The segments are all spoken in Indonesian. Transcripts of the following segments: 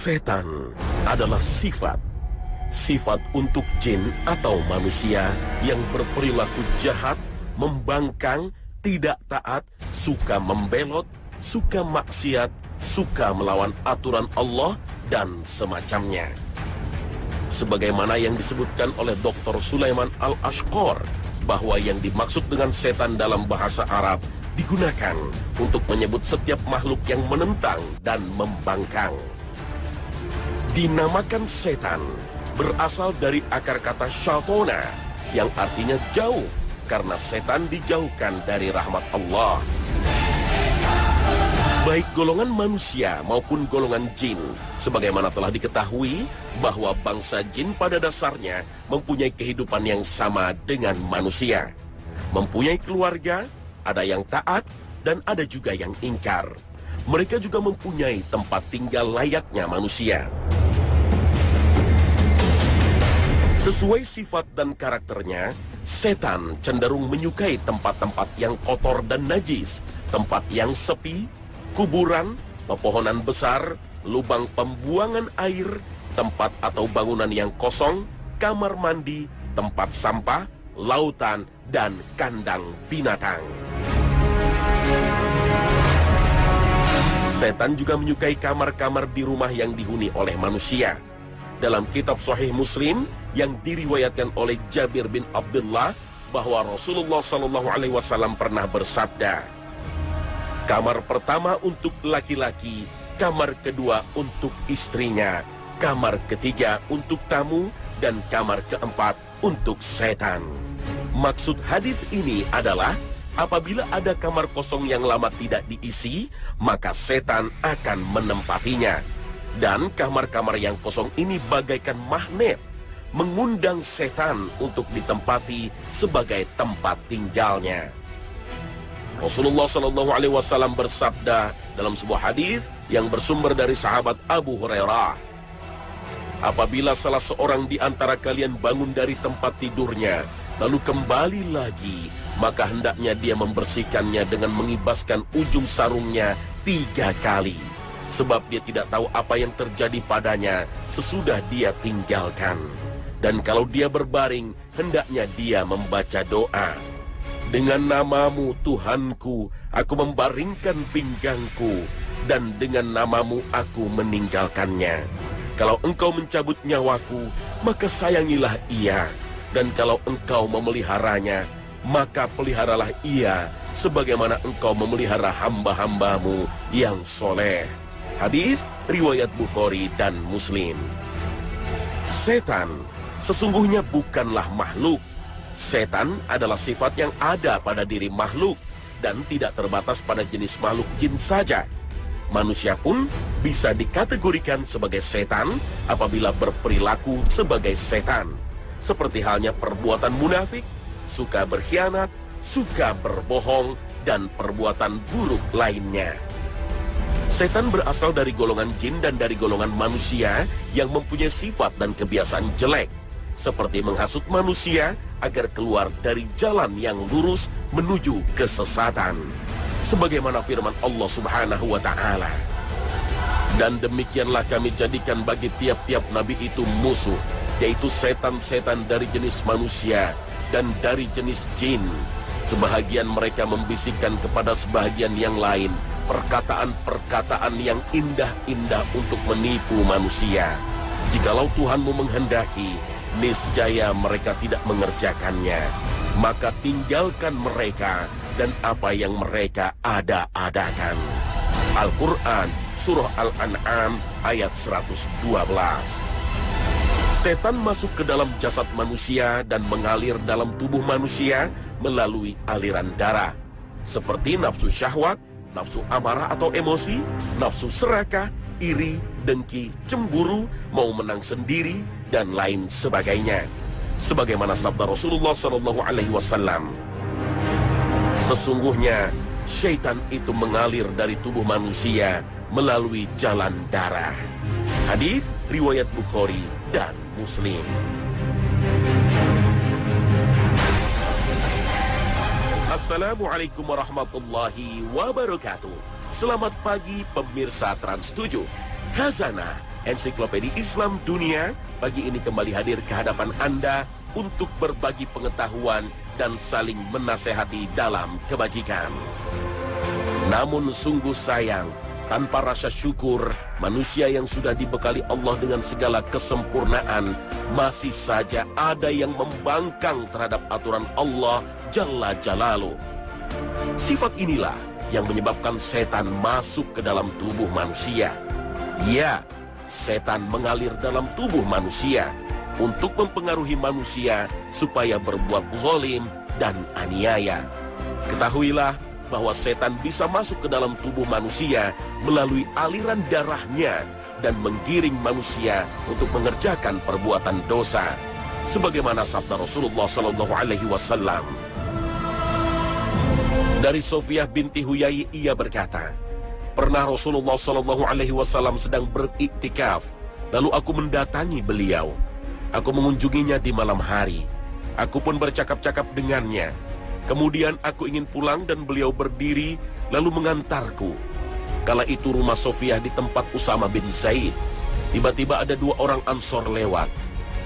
Setan adalah sifat untuk jin atau manusia yang berperilaku jahat, membangkang, tidak taat, suka membelot, suka maksiat, suka melawan aturan Allah, dan semacamnya. Sebagaimana yang disebutkan oleh Dr. Sulaiman Al-Ashqar, bahwa yang dimaksud dengan setan dalam bahasa Arab digunakan untuk menyebut setiap makhluk yang menentang dan membangkang. Dinamakan setan berasal dari akar kata syatona yang artinya jauh, karena setan dijauhkan dari rahmat Allah. Baik golongan manusia maupun golongan jin, sebagaimana telah diketahui bahwa bangsa jin pada dasarnya mempunyai kehidupan yang sama dengan manusia. Mempunyai keluarga, ada yang taat dan ada juga yang ingkar. Mereka juga mempunyai tempat tinggal layaknya manusia. Sesuai sifat dan karakternya, setan cenderung menyukai tempat-tempat yang kotor dan najis, tempat yang sepi, kuburan, pepohonan besar, lubang pembuangan air, tempat atau bangunan yang kosong, kamar mandi, tempat sampah, lautan, dan kandang binatang. Setan juga menyukai kamar-kamar di rumah yang dihuni oleh manusia. Dalam kitab Sahih Muslim yang diriwayatkan oleh Jabir bin Abdullah, bahwa Rasulullah SAW pernah bersabda, kamar pertama untuk laki-laki, kamar kedua untuk istrinya, kamar ketiga untuk tamu, dan kamar keempat untuk setan. Maksud hadis ini adalah apabila ada kamar kosong yang lama tidak diisi, maka setan akan menempatinya. Dan kamar-kamar yang kosong ini bagaikan magnet, mengundang setan untuk ditempati sebagai tempat tinggalnya. Rasulullah SAW bersabda dalam sebuah hadis yang bersumber dari sahabat Abu Hurairah, apabila salah seorang di antara kalian bangun dari tempat tidurnya, lalu kembali lagi, maka hendaknya dia membersihkannya dengan mengibaskan ujung sarungnya 3 kali. Sebab dia tidak tahu apa yang terjadi padanya sesudah dia tinggalkan. Dan kalau dia berbaring, hendaknya dia membaca doa. Dengan namamu Tuhanku, aku membaringkan pinggangku, dan dengan namamu aku meninggalkannya. Kalau engkau mencabut nyawaku, maka sayangilah ia. Dan kalau engkau memeliharanya, maka peliharalah ia, sebagaimana engkau memelihara hamba-hambamu yang soleh. Hadis riwayat Bukhari dan Muslim. Setan sesungguhnya bukanlah makhluk. Setan adalah sifat yang ada pada diri makhluk dan tidak terbatas pada jenis makhluk jin saja. Manusia pun bisa dikategorikan sebagai setan apabila berperilaku sebagai setan. Seperti halnya perbuatan munafik, suka berkhianat, suka berbohong, dan perbuatan buruk lainnya. Setan berasal dari golongan jin dan dari golongan manusia yang mempunyai sifat dan kebiasaan jelek, seperti menghasut manusia agar keluar dari jalan yang lurus menuju kesesatan. Sebagaimana firman Allah Subhanahu wa Ta'ala, dan demikianlah kami jadikan bagi tiap-tiap nabi itu musuh, yaitu setan-setan dari jenis manusia dan dari jenis jin. Sebahagian mereka membisikkan kepada sebahagian yang lain perkataan-perkataan yang indah-indah untuk menipu manusia. Jikalau Tuhanmu menghendaki, niscaya mereka tidak mengerjakannya. Maka tinggalkan mereka dan apa yang mereka ada-adakan. Al-Quran, Surah Al-An'am, ayat 112. Setan masuk ke dalam jasad manusia dan mengalir dalam tubuh manusia melalui aliran darah, seperti nafsu syahwat, nafsu amarah atau emosi, nafsu serakah, iri, dengki, cemburu, mau menang sendiri, dan lain sebagainya. Sebagaimana sabda Rasulullah SAW, sesungguhnya syaitan itu mengalir dari tubuh manusia melalui jalan darah. Hadis riwayat Bukhari dan Muslim. Assalamualaikum warahmatullahi wabarakatuh. Selamat pagi pemirsa Trans 7. Khazanah Ensiklopedia Islam Dunia pagi ini kembali hadir ke hadapan Anda untuk berbagi pengetahuan dan saling menasehati dalam kebajikan. Namun sungguh sayang, tanpa rasa syukur, manusia yang sudah dibekali Allah dengan segala kesempurnaan, masih saja ada yang membangkang terhadap aturan Allah Jalla Jalaluh. Sifat inilah yang menyebabkan setan masuk ke dalam tubuh manusia. Ya, setan mengalir dalam tubuh manusia untuk mempengaruhi manusia supaya berbuat zalim dan aniaya. Ketahuilah bahwa setan bisa masuk ke dalam tubuh manusia melalui aliran darahnya dan menggiring manusia untuk mengerjakan perbuatan dosa. Sebagaimana sabda Rasulullah SAW. Dari Sofiyah binti Huyai, ia berkata, pernah Rasulullah SAW sedang beriktikaf, lalu aku mendatangi beliau. Aku mengunjunginya di malam hari. Aku pun bercakap-cakap dengannya. Kemudian aku ingin pulang dan beliau berdiri lalu mengantarku. Kala itu rumah Sofiyah di tempat Usama bin Zaid. Tiba-tiba ada dua orang Ansor lewat.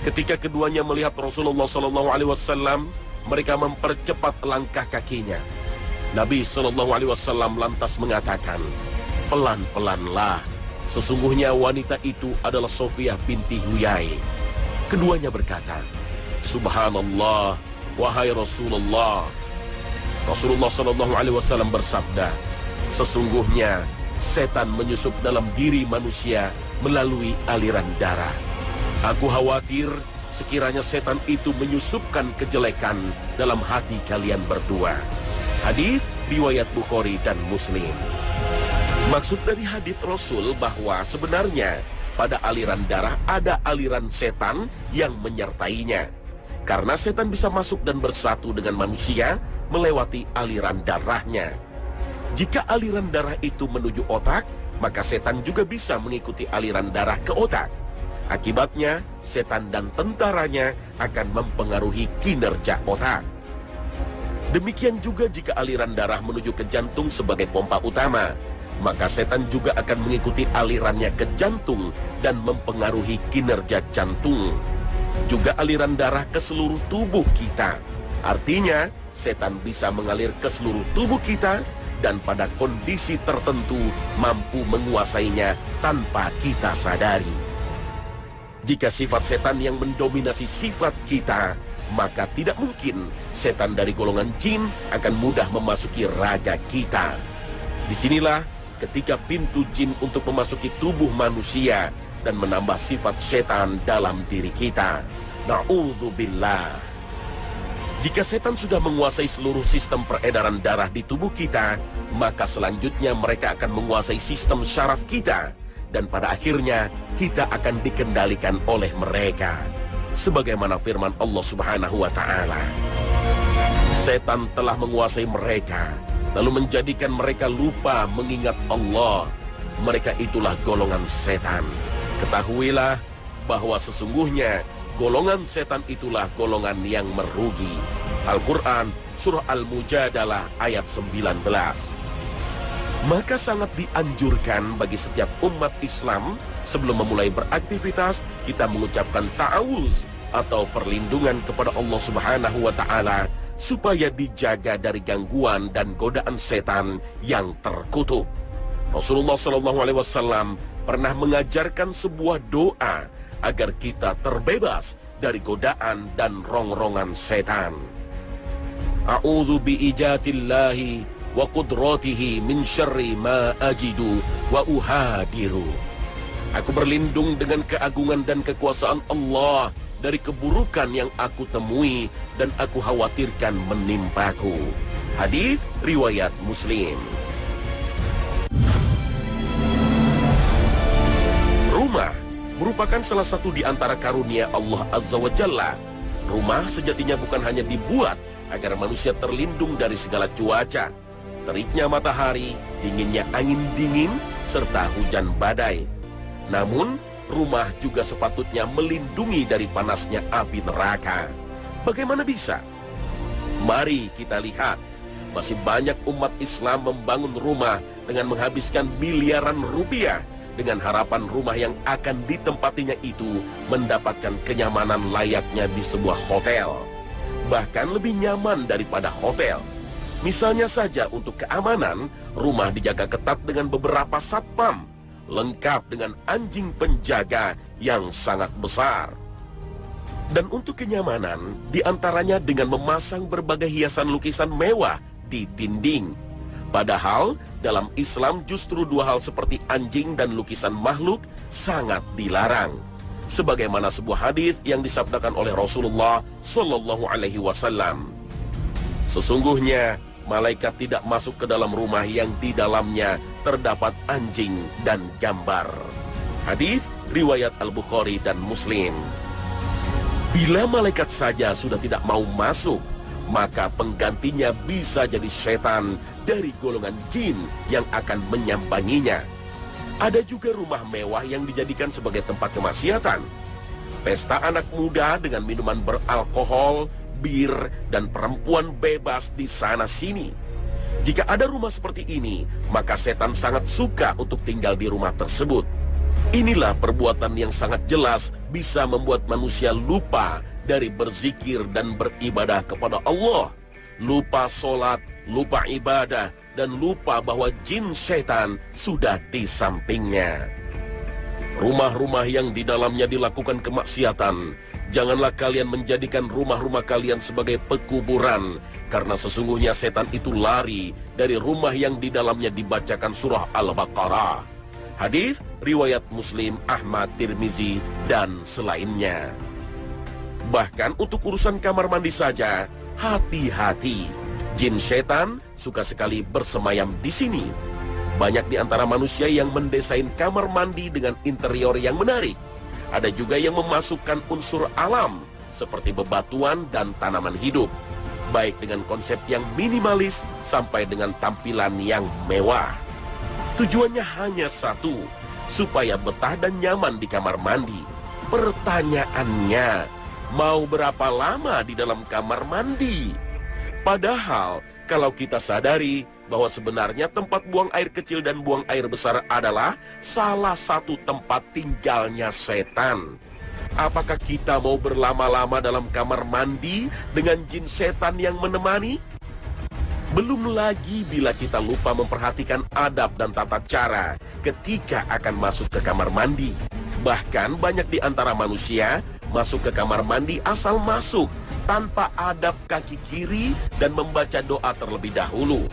Ketika keduanya melihat Rasulullah SAW, mereka mempercepat langkah kakinya. Nabi SAW lantas mengatakan, pelan-pelanlah, sesungguhnya wanita itu adalah Sofiyah binti Huyai. Keduanya berkata, Subhanallah, wahai Rasulullah. Rasulullah SAW bersabda, sesungguhnya setan menyusup dalam diri manusia melalui aliran darah. Aku khawatir sekiranya setan itu menyusupkan kejelekan dalam hati kalian berdua. Hadis riwayat Bukhari dan Muslim. Maksud dari hadis Rasul bahwa sebenarnya pada aliran darah ada aliran setan yang menyertainya. Karena setan bisa masuk dan bersatu dengan manusia melewati aliran darahnya. Jika aliran darah itu menuju otak, maka setan juga bisa mengikuti aliran darah ke otak. Akibatnya, setan dan tentaranya akan mempengaruhi kinerja otak. Demikian juga jika aliran darah menuju ke jantung sebagai pompa utama, maka setan juga akan mengikuti alirannya ke jantung dan mempengaruhi kinerja jantung. Juga aliran darah ke seluruh tubuh kita. Artinya, setan bisa mengalir ke seluruh tubuh kita dan pada kondisi tertentu mampu menguasainya tanpa kita sadari. Jika sifat setan yang mendominasi sifat kita, maka tidak mungkin setan dari golongan jin akan mudah memasuki raga kita. Disinilah ketika pintu jin untuk memasuki tubuh manusia dan menambah sifat setan dalam diri kita. Na'udzubillah. Jika setan sudah menguasai seluruh sistem peredaran darah di tubuh kita, maka selanjutnya mereka akan menguasai sistem syaraf kita. Dan pada akhirnya kita akan dikendalikan oleh mereka. Sebagaimana firman Allah Subhanahu wa Ta'ala, setan telah menguasai mereka, lalu menjadikan mereka lupa mengingat Allah. Mereka itulah golongan setan. Ketahuilah bahwa sesungguhnya golongan setan itulah golongan yang merugi. Al-Quran Surah Al-Mujadalah ayat 19. Maka sangat dianjurkan bagi setiap umat Islam sebelum memulai beraktivitas kita mengucapkan ta'awuz atau perlindungan kepada Allah Subhanahu wa Ta'ala supaya dijaga dari gangguan dan godaan setan yang terkutuk. Rasulullah SAW pernah mengajarkan sebuah doa agar kita terbebas dari godaan dan rongrongan setan. A'udzu biijatillahi wa qudratihi min syarri ma ajidu wa uhadiru. Aku berlindung dengan keagungan dan kekuasaan Allah dari keburukan yang aku temui dan aku khawatirkan menimpaku. Hadis riwayat Muslim. Rumah merupakan salah satu di antara karunia Allah Azza wa Jalla. Rumah sejatinya bukan hanya dibuat agar manusia terlindung dari segala cuaca, teriknya matahari, dinginnya angin dingin, serta hujan badai. Namun, rumah juga sepatutnya melindungi dari panasnya api neraka. Bagaimana bisa? Mari kita lihat, masih banyak umat Islam membangun rumah dengan menghabiskan miliaran rupiah, dengan harapan rumah yang akan ditempatinya itu mendapatkan kenyamanan layaknya di sebuah hotel. Bahkan lebih nyaman daripada hotel. Misalnya saja untuk keamanan, rumah dijaga ketat dengan beberapa satpam, lengkap dengan anjing penjaga yang sangat besar. Dan untuk kenyamanan, diantaranya dengan memasang berbagai hiasan lukisan mewah di dinding. Padahal dalam Islam justru dua hal seperti anjing dan lukisan makhluk sangat dilarang. Sebagaimana sebuah hadis yang disabdakan oleh Rasulullah Sallallahu Alaihi Wasallam. Sesungguhnya malaikat tidak masuk ke dalam rumah yang di dalamnya terdapat anjing dan gambar. Hadis riwayat Al-Bukhari dan Muslim. Bila malaikat saja sudah tidak mau masuk, maka penggantinya bisa jadi setan dari golongan jin yang akan menyambanginya. Ada juga rumah mewah yang dijadikan sebagai tempat kemaksiatan. Pesta anak muda dengan minuman beralkohol, bir, dan perempuan bebas di sana-sini. Jika ada rumah seperti ini, maka setan sangat suka untuk tinggal di rumah tersebut. Inilah perbuatan yang sangat jelas bisa membuat manusia lupa dari berzikir dan beribadah kepada Allah. Lupa sholat, lupa ibadah, dan lupa bahwa jin setan sudah di sampingnya. Rumah-rumah yang di dalamnya dilakukan kemaksiatan, janganlah kalian menjadikan rumah-rumah kalian sebagai pekuburan, karena sesungguhnya setan itu lari dari rumah yang di dalamnya dibacakan surah Al-Baqarah. Hadis riwayat Muslim, Ahmad, Tirmizi, dan selainnya. Bahkan untuk urusan kamar mandi saja, hati-hati. Jin setan suka sekali bersemayam di sini. Banyak di antara manusia yang mendesain kamar mandi dengan interior yang menarik. Ada juga yang memasukkan unsur alam seperti bebatuan dan tanaman hidup, baik dengan konsep yang minimalis sampai dengan tampilan yang mewah. Tujuannya hanya satu, supaya betah dan nyaman di kamar mandi. Pertanyaannya, mau berapa lama di dalam kamar mandi? Padahal kalau kita sadari bahwa sebenarnya tempat buang air kecil dan buang air besar adalah salah satu tempat tinggalnya setan. Apakah kita mau berlama-lama dalam kamar mandi dengan jin setan yang menemani? Belum lagi bila kita lupa memperhatikan adab dan tata cara ketika akan masuk ke kamar mandi. Bahkan banyak di antara manusia masuk ke kamar mandi asal masuk tanpa adab kaki kiri dan membaca doa terlebih dahulu.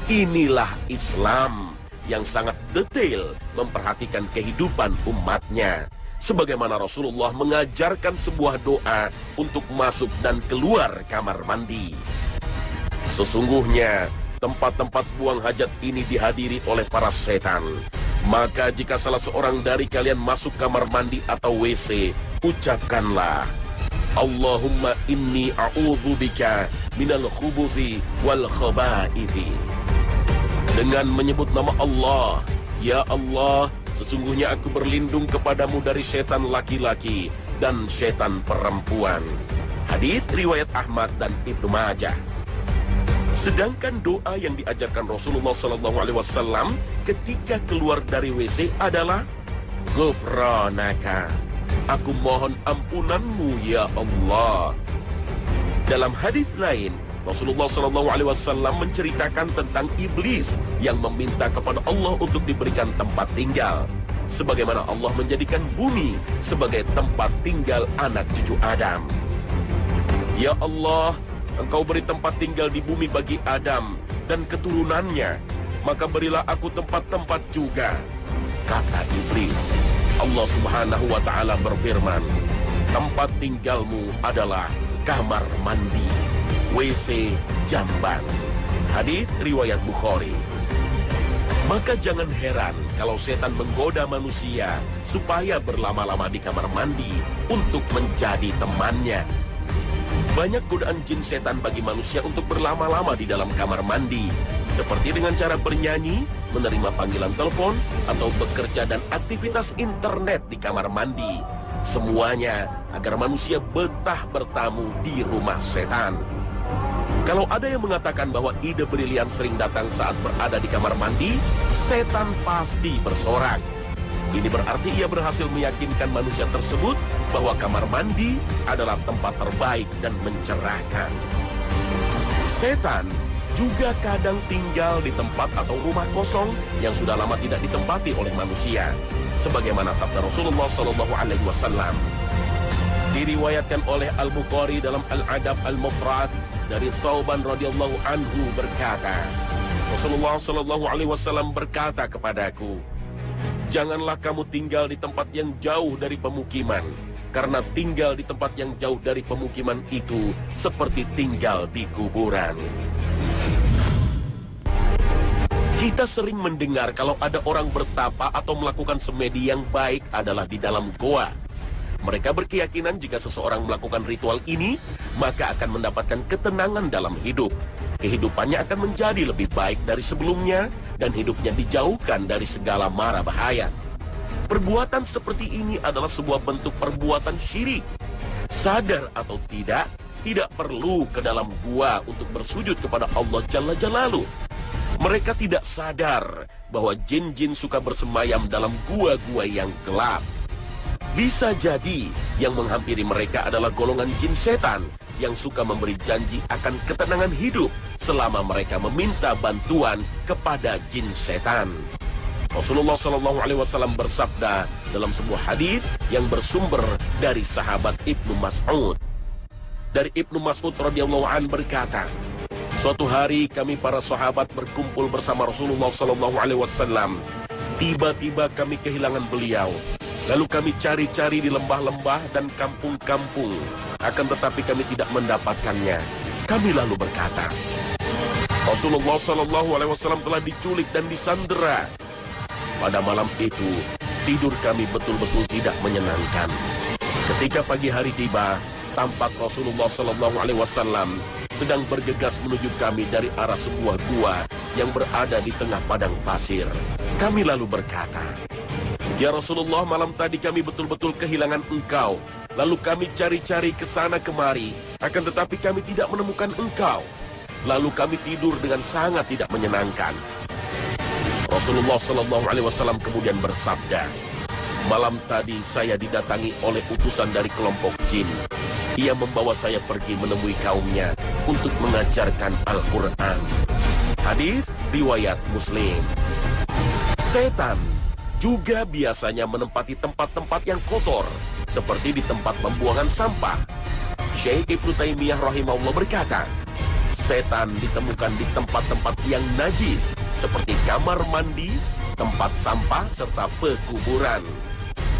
Inilah Islam yang sangat detail memperhatikan kehidupan umatnya. Sebagaimana Rasulullah mengajarkan sebuah doa untuk masuk dan keluar kamar mandi. Sesungguhnya tempat-tempat buang hajat ini dihadiri oleh para setan. Maka jika salah seorang dari kalian masuk kamar mandi atau WC, ucapkanlah, Allahumma inni a'udzubika minal khubuthi wal khabaithi. Dengan menyebut nama Allah, ya Allah, sesungguhnya aku berlindung kepadamu dari setan laki-laki dan setan perempuan. Hadis riwayat Ahmad dan Ibnu Majah. Sedangkan doa yang diajarkan Rasulullah SAW ketika keluar dari WC adalah Ghufranaka, aku mohon ampunanmu ya Allah. Dalam hadis lain, Rasulullah SAW menceritakan tentang iblis yang meminta kepada Allah untuk diberikan tempat tinggal, sebagaimana Allah menjadikan bumi sebagai tempat tinggal anak cucu Adam. Ya Allah, Engkau beri tempat tinggal di bumi bagi Adam dan keturunannya, maka berilah aku tempat-tempat juga. Kata iblis. Allah Subhanahu wa Ta'ala berfirman, tempat tinggalmu adalah kamar mandi, WC, jamban. Hadis riwayat Bukhari. Maka jangan heran kalau setan menggoda manusia supaya berlama-lama di kamar mandi untuk menjadi temannya. Banyak godaan jin setan bagi manusia untuk berlama-lama di dalam kamar mandi, seperti dengan cara bernyanyi, menerima panggilan telepon, atau bekerja dan aktivitas internet di kamar mandi. Semuanya agar manusia betah bertamu di rumah setan. Kalau ada yang mengatakan bahwa ide brilian sering datang saat berada di kamar mandi, setan pasti bersorak. Ini berarti ia berhasil meyakinkan manusia tersebut bahwa kamar mandi adalah tempat terbaik dan mencerahkan. Setan juga kadang tinggal di tempat atau rumah kosong yang sudah lama tidak ditempati oleh manusia. Sebagaimana sabda Rasulullah SAW. Diriwayatkan oleh Al-Bukhari dalam Al-Adab Al-Mufrad dari Thauban radhiyallahu anhu berkata, Rasulullah SAW berkata kepadaku, janganlah kamu tinggal di tempat yang jauh dari pemukiman, karena tinggal di tempat yang jauh dari pemukiman itu seperti tinggal di kuburan. Kita sering mendengar kalau ada orang bertapa atau melakukan semedi yang baik adalah di dalam goa. Mereka berkeyakinan jika seseorang melakukan ritual ini, maka akan mendapatkan ketenangan dalam hidup. Kehidupannya akan menjadi lebih baik dari sebelumnya, dan hidupnya dijauhkan dari segala mara bahaya. Perbuatan seperti ini adalah sebuah bentuk perbuatan syirik. Sadar atau tidak perlu ke dalam gua untuk bersujud kepada Allah Jalla Jalaluh. Mereka tidak sadar bahwa jin-jin suka bersemayam dalam gua-gua yang gelap. Bisa jadi yang menghampiri mereka adalah golongan jin setan yang suka memberi janji akan ketenangan hidup selama mereka meminta bantuan kepada jin setan. Rasulullah SAW bersabda dalam sebuah hadis yang bersumber dari sahabat Ibnu Mas'ud. Dari Ibnu Mas'ud radhiyallahu an berkata, suatu hari kami para sahabat berkumpul bersama Rasulullah SAW. Tiba-tiba kami kehilangan beliau. Lalu kami cari-cari di lembah-lembah dan kampung-kampung. Akan tetapi kami tidak mendapatkannya. Kami lalu berkata, Rasulullah SAW telah diculik dan disandera. Pada malam itu, tidur kami betul-betul tidak menyenangkan. Ketika pagi hari tiba, tampak Rasulullah SAW sedang bergegas menuju kami dari arah sebuah gua yang berada di tengah padang pasir. Kami lalu berkata, ya Rasulullah, malam tadi kami betul-betul kehilangan engkau. Lalu kami cari-cari ke sana kemari, akan tetapi kami tidak menemukan engkau. Lalu kami tidur dengan sangat tidak menyenangkan. Rasulullah SAW kemudian bersabda, malam tadi saya didatangi oleh utusan dari kelompok jin. Ia membawa saya pergi menemui kaumnya untuk mengajarkan Al-Quran. Hadis riwayat Muslim. Setan juga biasanya menempati tempat-tempat yang kotor, seperti di tempat pembuangan sampah. Syekh Ibnu Taimiyah rahimahullah berkata, setan ditemukan di tempat-tempat yang najis, seperti kamar mandi, tempat sampah, serta pekuburan.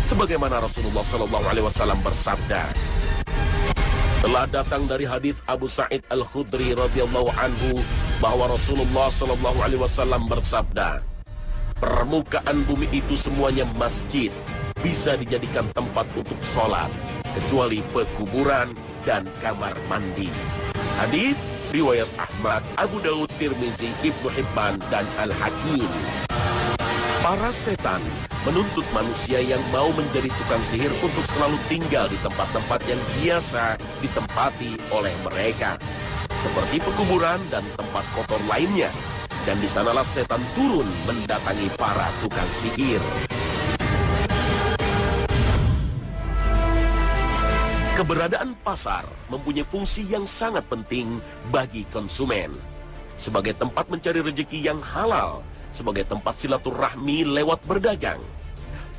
Sebagaimana Rasulullah SAW bersabda, telah datang dari hadis Abu Sa'id Al-Khudri radhiyallahu anhu bahwa Rasulullah SAW bersabda, permukaan bumi itu semuanya masjid, bisa dijadikan tempat untuk sholat, kecuali pekuburan dan kamar mandi. Hadis riwayat Ahmad, Abu Dawud, Tirmizi, Ibnu Hibban, dan Al-Hakim. Para setan menuntut manusia yang mau menjadi tukang sihir untuk selalu tinggal di tempat-tempat yang biasa ditempati oleh mereka, seperti pekuburan dan tempat kotor lainnya. Dan di sanalah setan turun mendatangi para tukang sihir. Keberadaan pasar mempunyai fungsi yang sangat penting bagi konsumen. Sebagai tempat mencari rezeki yang halal, sebagai tempat silaturahmi lewat berdagang.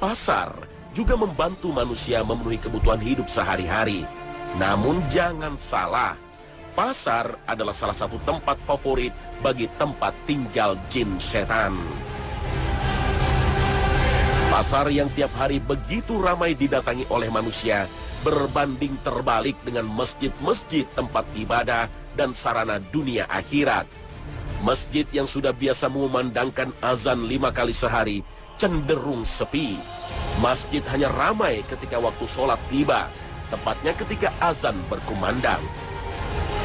Pasar juga membantu manusia memenuhi kebutuhan hidup sehari-hari. Namun jangan salah, pasar adalah salah satu tempat favorit bagi tempat tinggal jin setan. Pasar yang tiap hari begitu ramai didatangi oleh manusia berbanding terbalik dengan masjid-masjid tempat ibadah dan sarana dunia akhirat. Masjid yang sudah biasa mengumandangkan azan 5 kali sehari cenderung sepi. Masjid hanya ramai ketika waktu sholat tiba, tepatnya ketika azan berkumandang.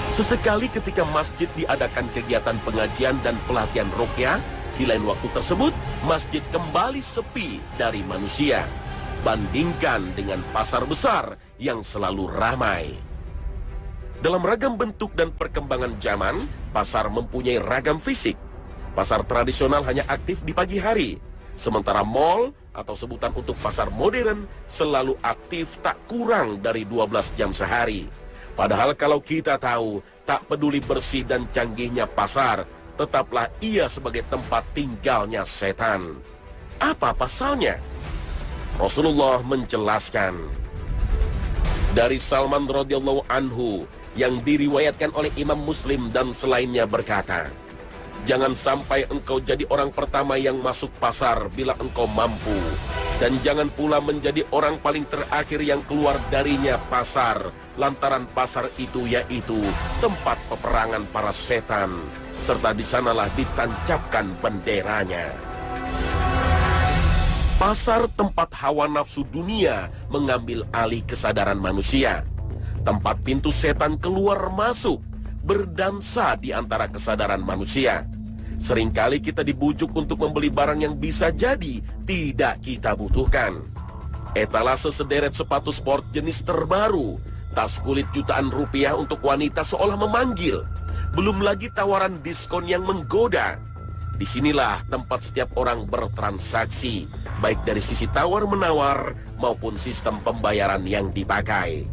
Sesekali ketika masjid diadakan kegiatan pengajian dan pelatihan ruqyah, di lain waktu tersebut masjid kembali sepi dari manusia. Bandingkan dengan pasar besar yang selalu ramai. Dalam ragam bentuk dan perkembangan zaman, pasar mempunyai ragam fisik. Pasar tradisional hanya aktif di pagi hari, sementara mal atau sebutan untuk pasar modern selalu aktif tak kurang dari 12 jam sehari. Padahal kalau kita tahu, tak peduli bersih dan canggihnya pasar, tetaplah ia sebagai tempat tinggalnya setan. Apa pasalnya? Rasulullah menjelaskan dari Salman radhiyallahu anhu yang diriwayatkan oleh Imam Muslim dan selainnya berkata, jangan sampai engkau jadi orang pertama yang masuk pasar bila engkau mampu, dan jangan pula menjadi orang paling terakhir yang keluar darinya pasar, lantaran pasar itu yaitu tempat peperangan para setan, serta di sanalah ditancapkan benderanya. Pasar tempat hawa nafsu dunia mengambil alih kesadaran manusia. Tempat pintu setan keluar masuk, berdansa di antara kesadaran manusia. Seringkali kita dibujuk untuk membeli barang yang bisa jadi tidak kita butuhkan. Etalase sederet sepatu sport jenis terbaru, tas kulit jutaan rupiah untuk wanita seolah memanggil. Belum lagi tawaran diskon yang menggoda. Disinilah tempat setiap orang bertransaksi, baik dari sisi tawar-menawar maupun sistem pembayaran yang dipakai.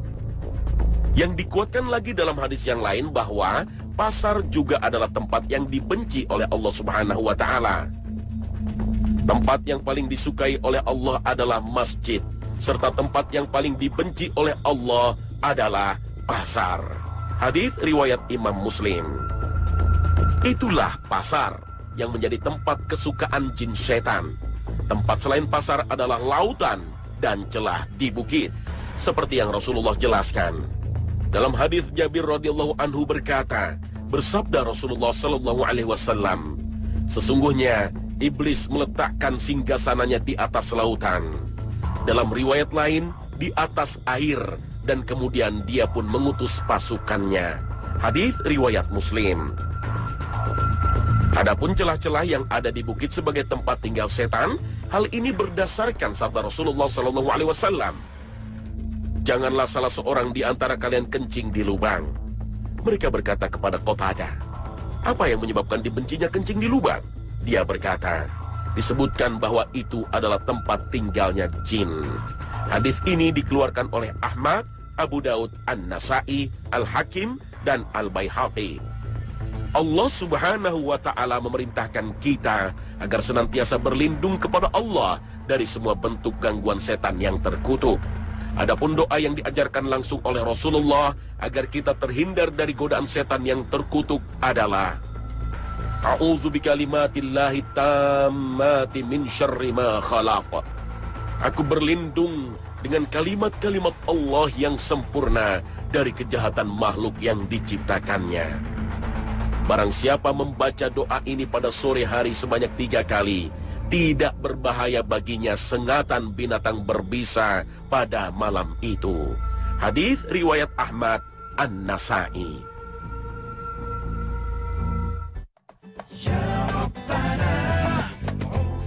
Yang dikuatkan lagi dalam hadis yang lain bahwa pasar juga adalah tempat yang dibenci oleh Allah Subhanahu wa Ta'ala. Tempat yang paling disukai oleh Allah adalah masjid, serta tempat yang paling dibenci oleh Allah adalah pasar. Hadis riwayat Imam Muslim. Itulah pasar yang menjadi tempat kesukaan jin setan. Tempat selain pasar adalah lautan dan celah di bukit, seperti yang Rasulullah jelaskan. Dalam hadis Jabir radhiyallahu anhu berkata, bersabda Rasulullah sallallahu alaihi wasallam, sesungguhnya iblis meletakkan singgasananya di atas lautan. Dalam riwayat lain, di atas air, dan kemudian dia pun mengutus pasukannya. Hadis riwayat Muslim. Adapun celah-celah yang ada di bukit sebagai tempat tinggal setan, hal ini berdasarkan sabda Rasulullah SAW. Janganlah salah seorang di antara kalian kencing di lubang. Mereka berkata kepada Qatadah, apa yang menyebabkan dibencinya kencing di lubang? Dia berkata, disebutkan bahwa itu adalah tempat tinggalnya jin. Hadis ini dikeluarkan oleh Ahmad, Abu Daud, An-Nasai, Al-Hakim, dan Al-Baihaqi. Allah Subhanahu wa Ta'ala memerintahkan kita agar senantiasa berlindung kepada Allah dari semua bentuk gangguan setan yang terkutuk. Adapun doa yang diajarkan langsung oleh Rasulullah agar kita terhindar dari godaan setan yang terkutuk adalah A'udzu bikalimatillahi tammati min syarri ma khalaq. Aku berlindung dengan kalimat-kalimat Allah yang sempurna dari kejahatan makhluk yang diciptakannya. Barang siapa membaca doa ini pada sore hari sebanyak 3 kali, tidak berbahaya baginya sengatan binatang berbisa pada malam itu. Hadis riwayat Ahmad, An-Nasai.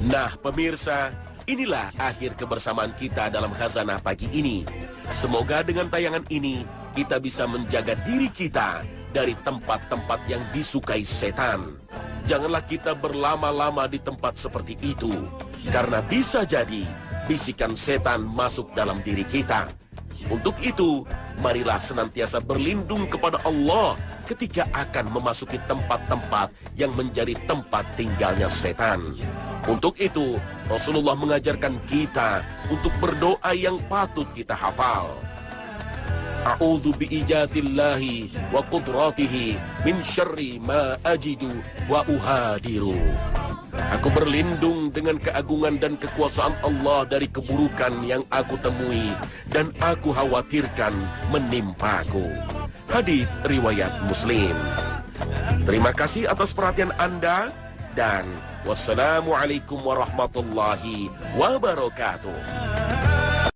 Nah pemirsa, inilah akhir kebersamaan kita dalam Khazanah pagi ini. Semoga dengan tayangan ini kita bisa menjaga diri kita dari tempat-tempat yang disukai setan. Janganlah kita berlama-lama di tempat seperti itu, karena bisa jadi bisikan setan masuk dalam diri kita. Untuk itu, marilah senantiasa berlindung kepada Allah ketika akan memasuki tempat-tempat yang menjadi tempat tinggalnya setan. Untuk itu, Rasulullah mengajarkan kita untuk berdoa yang patut kita hafal. A'udzu biijatillahi wa qudratihi min syarri ma ajidu wa uhadiru. Aku berlindung dengan keagungan dan kekuasaan Allah dari keburukan yang aku temui dan aku khawatirkan menimpaku. Hadis riwayat Muslim. Terima kasih atas perhatian Anda dan wassalamualaikum warahmatullahi wabarakatuh.